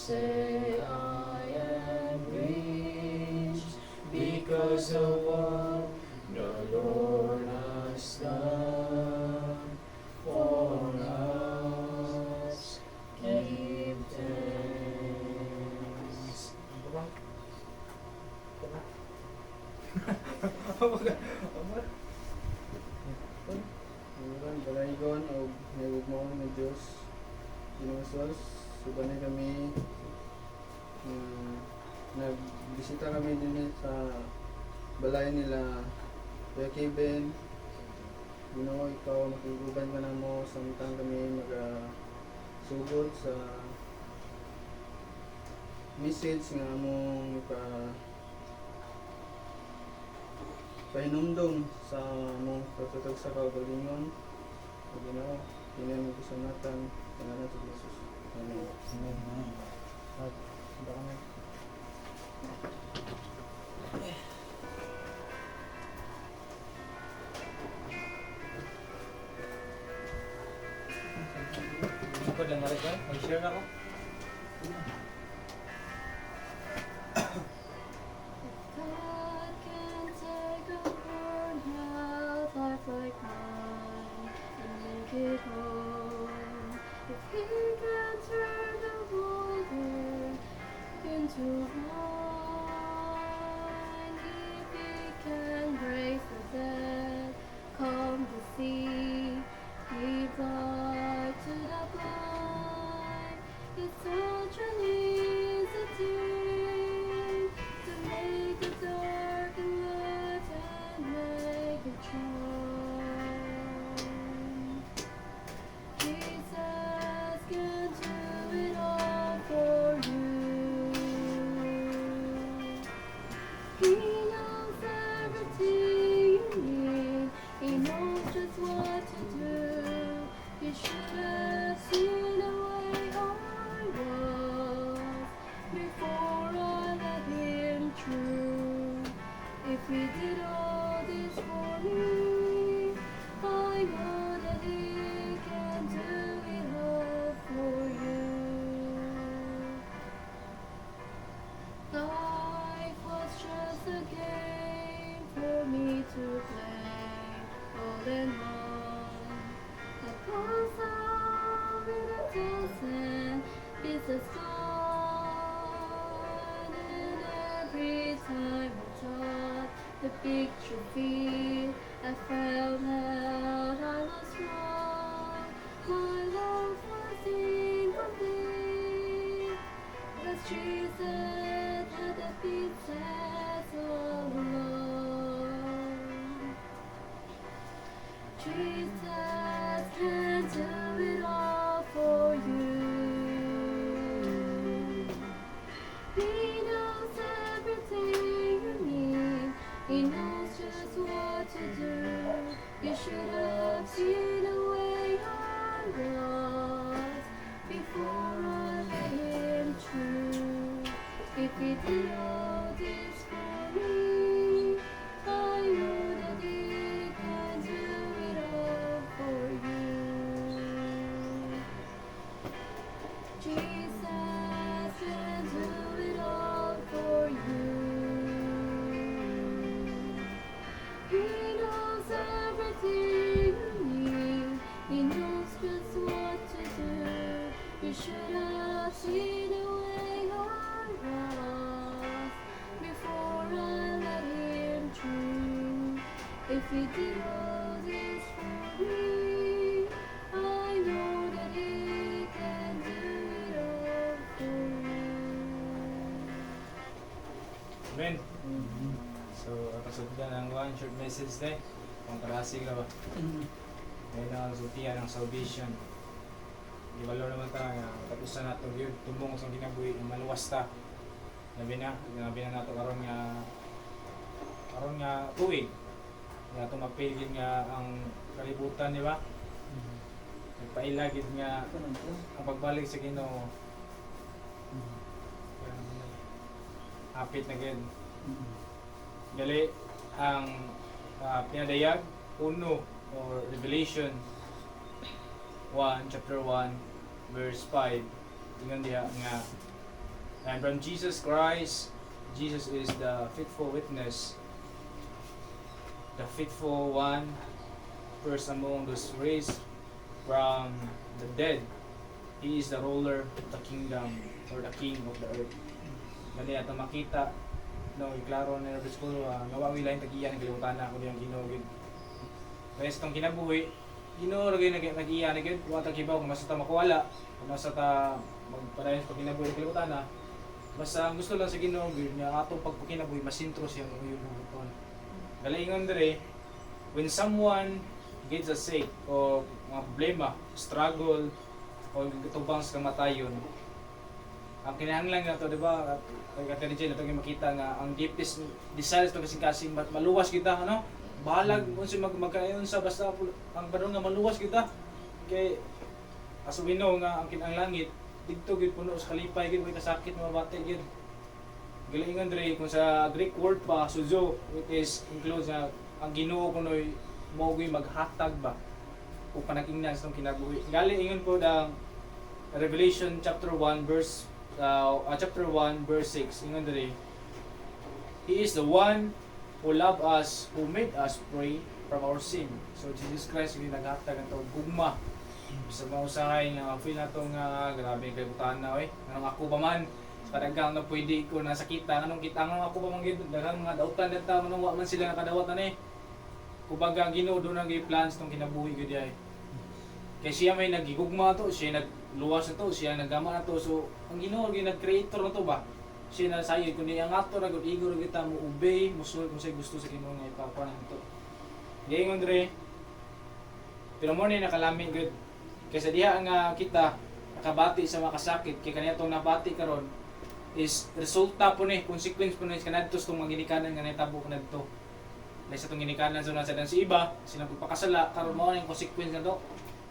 say I am rich because of what the Lord has done for us. Give thanks. Ngayon, balaygon o nagugmaon ng Diyos. Ginusos, subanay kami. Nagbisita kami din sa balay nila Kuya Kevin. Ginoo, ikaw makiguban ka na mo samtang kami sugod sa message nga among pahinumdum sa among pagtatag sa kaugalingon. Ginoo, kini mo kasanatan pangalan sa Jesus. Amen. Amen. At ba kami? Ako lang marik ba? Mag-share na ako. God can take a worn out life like mine and make it whole. If He can turn the water into wine, if He can raise the dead, calm the sea, give life to the blind, it's such an easy thing to make the dark and light and make it shine. Jesus can do it all for you. He knows everything you need. He knows just what to do. You should have seen the way I was before I let Him through. If He did all this for me, I know that He can do it all for you. Life was just a game for me to play, all in one. I pass out with a dozen pieces gone, and every time I thought the picture field, I found out I was wrong. My life was incomplete, because Jesus had the pieces all along. Jesus can do it all for you. He knows everything you need. He knows just what to do. You should have seen the way I was before I let Him through. If He did all this for me, I know that He can do it all for you. Jesus can do it all for you. He knows everything you need. He knows just what to do. You should have seen the way I was before I let Him through. If He did all this for me, I know that He can do it all for you. Amen. So, kasundan ang one short message na kung karasig na ba? Ngayon ang sultihan ng salvation. Di ba naman ta nga tapusan na ito yun, tumong sa ginabuhi, maluwas ta. Nabi na nato karon nga tuig. Nga tumapilgin nga ang kalibutan, di ba? Nagpailagid nga ang pagbalik sa Ginoo. Hapit na gid. Gali ang pinadayag uno or Revelation 1 chapter 1 verse 5 ingon diha nga And from Jesus Christ, Jesus is the faithful witness, the faithful one, first among those raised from the dead. He is the ruler of the kingdom, or the king of the earth. Dali ato makita, no, iklaro na rin ko, nawa wilahin tagiyan, kalimutan na ako niyang ginugid. Kaya sa itong kinabuhi, Ginoo lagi nag-iya na gid, wa ta kibaw kung masa ta makuwala, kung masa ta magpadayon sa kinabuhi kalimutan na. Basta ang gusto lang sa Ginoo gyud nga atong pagpakinabuhi masintro siya ng uyon ng buton. Galingon dire, when someone gets a sick o mga problema, struggle o tubang sa kamatayon, ang kinahanglan nga to, di ba? Kaya ito yung makita nga ang deepest desires to kasing maluwas kita, ano? Bahalag kung si magkayon sa basta ang barong nga maluwas kita. Kay as we know nga ang langit didto gid puno sa kalipay gid may kasakit mga bata gid. Galingon dre kung sa Greek word pa suzo, which is includes nga ang Ginoo kunoy mao gyud maghatag ba o panakingnan sa itong kinabuhi. Gali ingon po ang Revelation chapter 1 verse 6 ingon dre, He is the one who loved us, who made us free from our sin. So Jesus Christ yung naghatag ang tawag gugma sa mga usahay nga feel nato nga grabe kay butan na anong ako ba man padagang na pwede ko nasakita anong kita nga ako ba man gid daghang mga dautan data manong wa man sila nakadawat ani. Kumbaga Ginoo do nang plans tong kinabuhi gid ay. Kay siya may nagigugma to, siya nagluwas na to, siya naggama na to. So ang Ginoo gyud nag-creator na to ba? Siya na sayo kundi ang ato ra gud igor kita mo obey, musulod kung say gusto sa Ginoo nga ipapanan to. Giingon dre. Pero mo ni nakalami gud kaysa diha nga kita nakabati sa makasakit kay kaniya tong nabati karon is resulta po ni consequence po ni kanadto sa mga ginikanan nga nahitabo kanadto. Dahil sa itong ginikanan sa nasadan si iba, silang pagpakasala, karon mo ang consequence na to.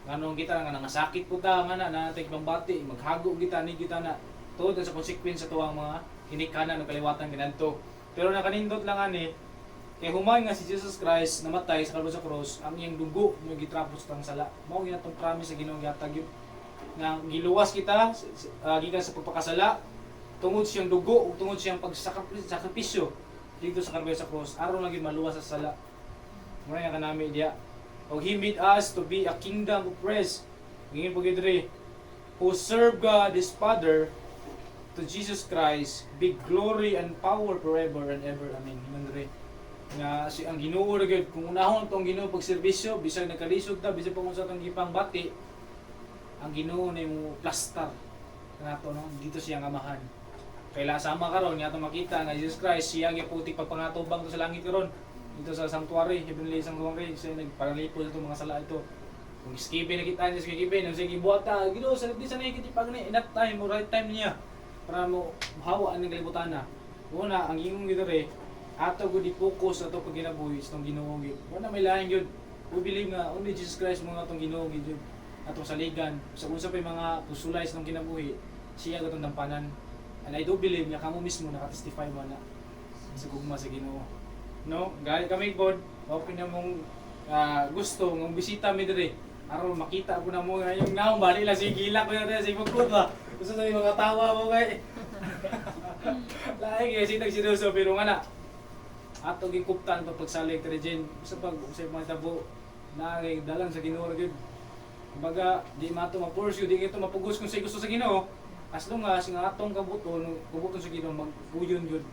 Nganong kita nga nangasakit po ta nga na natay ibang bati, maghago kita ni kita na tungod sa consequence sa tuwang mga ginikanan o kaliwatan ganadto. Pero nakanindot lang ani kay humay nga si Jesus Christ namatay sa kalbo sa cross, ang iyang dugo nga gitrapos tang sala. Mao gyud atong promise sa Ginoo gihatag gyud nga giluwas kita gikan sa pagpakasala tungod siyang dugo ug tungod siyang pagsakripisyo dito sa kalbo sa cross aron lang gyud maluwas sa sala. Mura nga kanami diya. Og He made us to be a kingdom of priests. Ngin po gidre who serve God His Father. To Jesus Christ be glory and power forever and ever. Amen. Hinandre nga si ang Ginoo ra gyud kung unahon tong Ginoo pagserbisyo bisag nagkalisod ta bisag pa kung sa tong gipang bati ang Ginoo na yung plaster kanato no dito siya nga amahan. Kaya sama karon nga ato makita nga Jesus Christ siya nga putik pagpangatubang to sa langit karon dito sa sanctuary, heavenly sanctuary siya nagparalipo sa itong mga sala ito. Kung skibe na kita niya skibe nang sige buhata Ginoo sa di sa nakikita pag ni enough time or right time niya para mo hawa ang kalibutan na. Una ang ingong gid re ato gud i-focus ato pag ginabuhi sa tong Ginoo gid. Wala may lain gyud. We believe nga only Jesus Christ mo nga tong Ginoo gid atong saligan. Sa unsa pay mga pusulay sa tong kinabuhi, siya gatong dampanan. And I do believe nga kamo mismo nakatestify mo na sa gugma sa Ginoo. No, gali kami pod, open na mong gusto ng bisita mi dire. Aron makita ko na mo nga yung naong bali lang sige gila ko na sige magkut ba. Gusto sa mga tawa mo kay. Lahi kay sinag seryoso pero nga na. Ato gikuptan pa pagsalig ta diyan sa pag sa mga tabo na dalan sa Ginoo gyud. Kumbaga di mato ma-pursue di kito mapugos kung say gusto sa Ginoo. As long as nga atong kabuton sa Ginoo magbuyon gyud.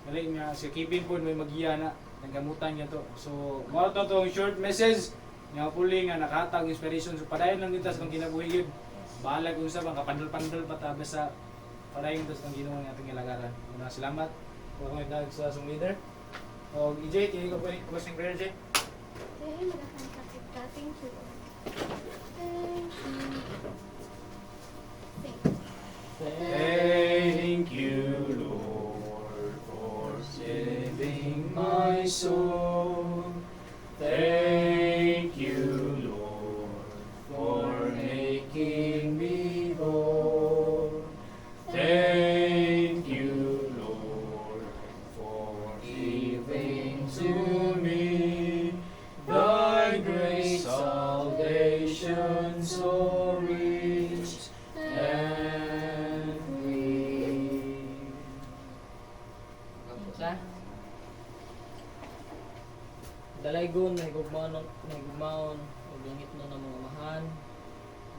Dali nga si Kevin po may magiya na nagamutan niya to. So mo to tong short message nga puli nga nakahatag inspiration so padayon lang dito sa tong kinabuhi gyud. Bahala kung sa bang kapandol-pandol pa ta basta padayon to sa tong Ginoo nga atong ilagaran. Una salamat po kung dag sa song leader. O EJ kini ko pwede ko sing prayer EJ. Okay, magkakasakit ka. Thank you. Thank you. Thank you, Lord, for saving my soul. Thank you, Lord, for making me whole. Thank you, Lord, for giving to me thy great salvation so rich and free. Dalaygon, nahigugmaon, ug langit no ng mga amahan,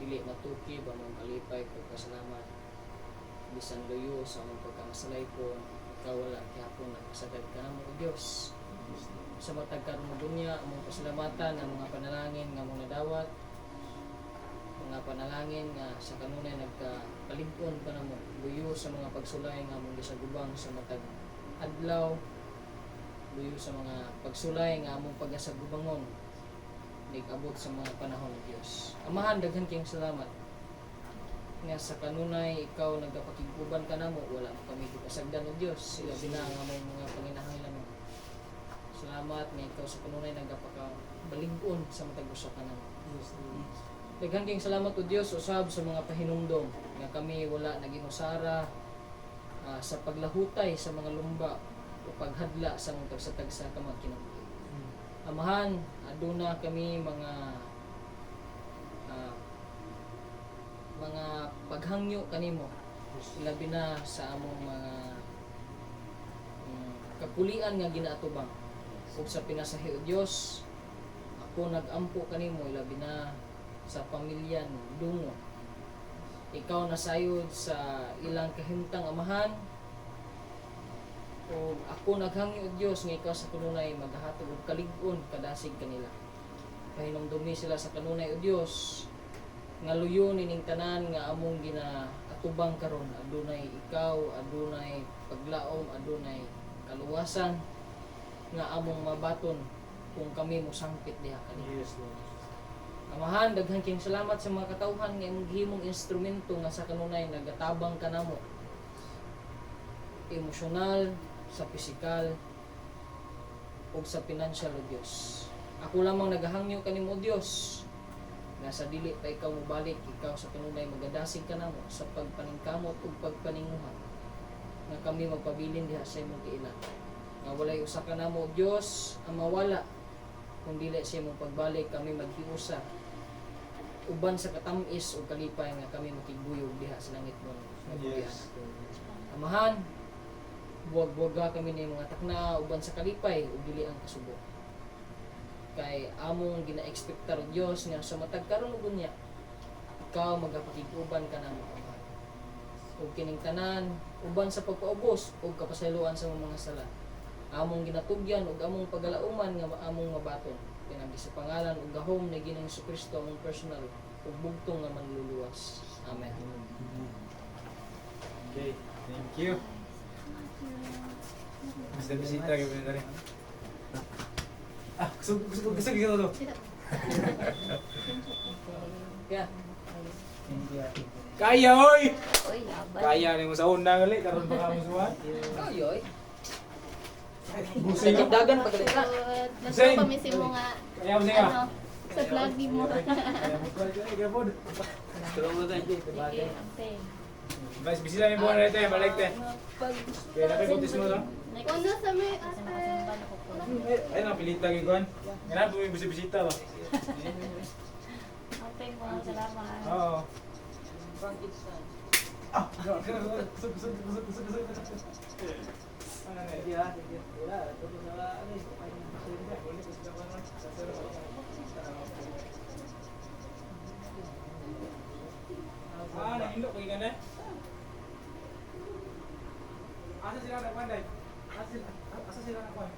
dili matukib ang mga kalipay pagpasalamat. Bisan luyo sa among pagkamasalay ko, ikaw wala kihapon nagpasagad ka na mo, O Dios. Sa matag karon mo dunya, among pasalamatan ang mga panalangin nga among nadawat, mga panalangin nga sa kanunay nagkapalig-on pa namo, luyo sa mga pagsulay nga among gisagubang sa matag adlaw, luyo sa mga pagsulay nga among pagasagubangon, nag-abot sa mga panahon ng Dios. Amahan, daghan kayong salamat nga sa kanunay ikaw nagapakiguban ka namo, wala mo kami gipasagdan ng Dios, sila bina nga among mga panginahanglan mo. Salamat nga ikaw sa kanunay nagapakabalig-on sa matag usa ka namo. Daghan kayong salamat o Dios usab sa mga pahinumdom nga kami wala naginusara sa paglahutay sa mga lumba o paghadla sa mga tagsa-tagsa ka mga kinabuhi. Amahan, aduna kami mga paghangyo kanimo, labi na sa among mga kapulian nga ginaatubang ug sa pinasahi o Dios. Ako nagampo kanimo labi na sa pamilyan dungo. Ikaw nasayod sa ilang kahimtang amahan, o ako naghangyo o Dios nga ikaw sa kanunay maghatag og kalig-on kadasig kanila. Pahinumdumi sila sa kanunay o Dios nga luyo nining tanan nga among ginaatubang karon. Adunay ikaw, adunay paglaom, adunay kaluwasan nga among mabaton kung kami mosangpit diha kanila. Yes, Lord. Amahan, daghan kayong salamat sa mga katawhan nga imong gihimong instrumento nga sa kanunay nagatabang kanamo, emosyonal, sa pisikal, o sa financial o Dios. Ako lamang nagahangyo kanimo Dios nga sa dili pa ikaw mobalik, ikaw sa kanunay magadasig kanamo sa pagpaningkamot ug pagpaninguha nga kami magpabilin diha sa imong kiila. Nga walay usa ka namo Dios ang mawala kung dili sa imong pagbalik, kami maghiusa uban sa katamis o kalipay nga kami makiguyog diha sa langit mo nga buhian. Yes. Amahan, buwag-buwaga kami ni mga takna uban sa kalipay ug dili ang kasubo. Kay among gina-expectar o Dios nga sa matag karon ug unya, ikaw magapakiguban ka namo, Amahan. Ug kining tanan uban sa pagpaubos ug kapasayloan sa mga sala, among ginatugyan ug among pagalauman nga among mabaton pinagi sa pangalan ug gahom ni Ginoong Jesucristo among personal ug bugtong nga manluluwas. Amen. Okay, thank you. Basta bisita kayo na rin. Gusto kita to. Yeah. Kaya oy. Uy, laban. Kaya ni mo sa unang gali karon baka mo suwan. Ayoy. Busing. Dagan pagalita. Nagpo kami si mo nga, Kaya mo siya. ano, sa vlog ni mo. Kaya mo kuan kay gapon. Sige, ante. Mas bisita ni buwan na ito, balik te. Kaya nakibutis mo no. Una sa may ate. Ay na pilita kay kuan. Ngana po may bisita ba? Ate mo, salamat. Oo. Nahilo ko yung asa sila nagpanday? Asa sila nagpan?